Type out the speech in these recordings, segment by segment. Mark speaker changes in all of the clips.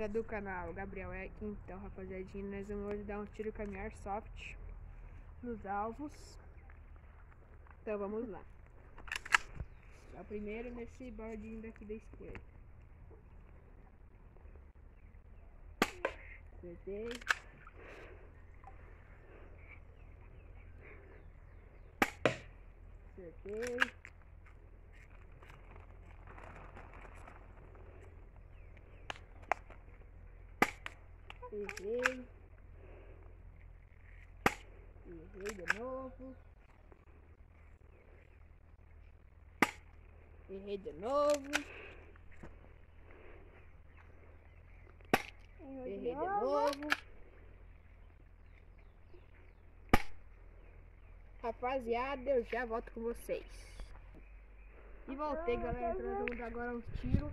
Speaker 1: galera do canal, Gabriel é aqui. Então, rapaziadinha, nós vamos hoje dar um tiro com a minha Airsoft nos alvos. Então vamos lá. É o primeiro nesse bordinho daqui da esquerda. Acertei. Acertei. Errei. Errei de novo. Errei de novo. Errei de novo. Rapaziada, eu já volto com vocês. E voltei, galera. Então nós vamos dar agora uns tiros.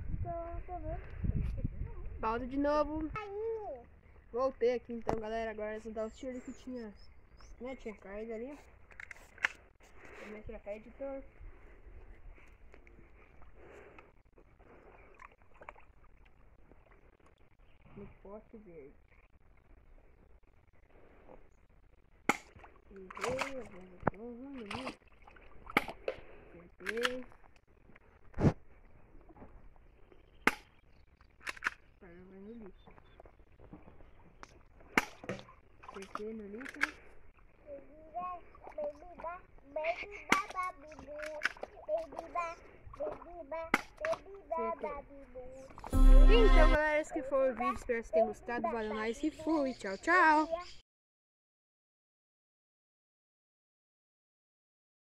Speaker 1: Pausa de novo. Voltei aqui então, galera. Agora nós vamos dar os tiros que tinha, né? Tinha caído ali. Vamos trocar editor. No poste verde. Errei, acertei. Agora vai no lixo. Acertei no lixo, né? Então, galera, esse que foi o vídeo. Espero que vocês tenham gostado. Valeu, nós e fui. Tchau, tchau.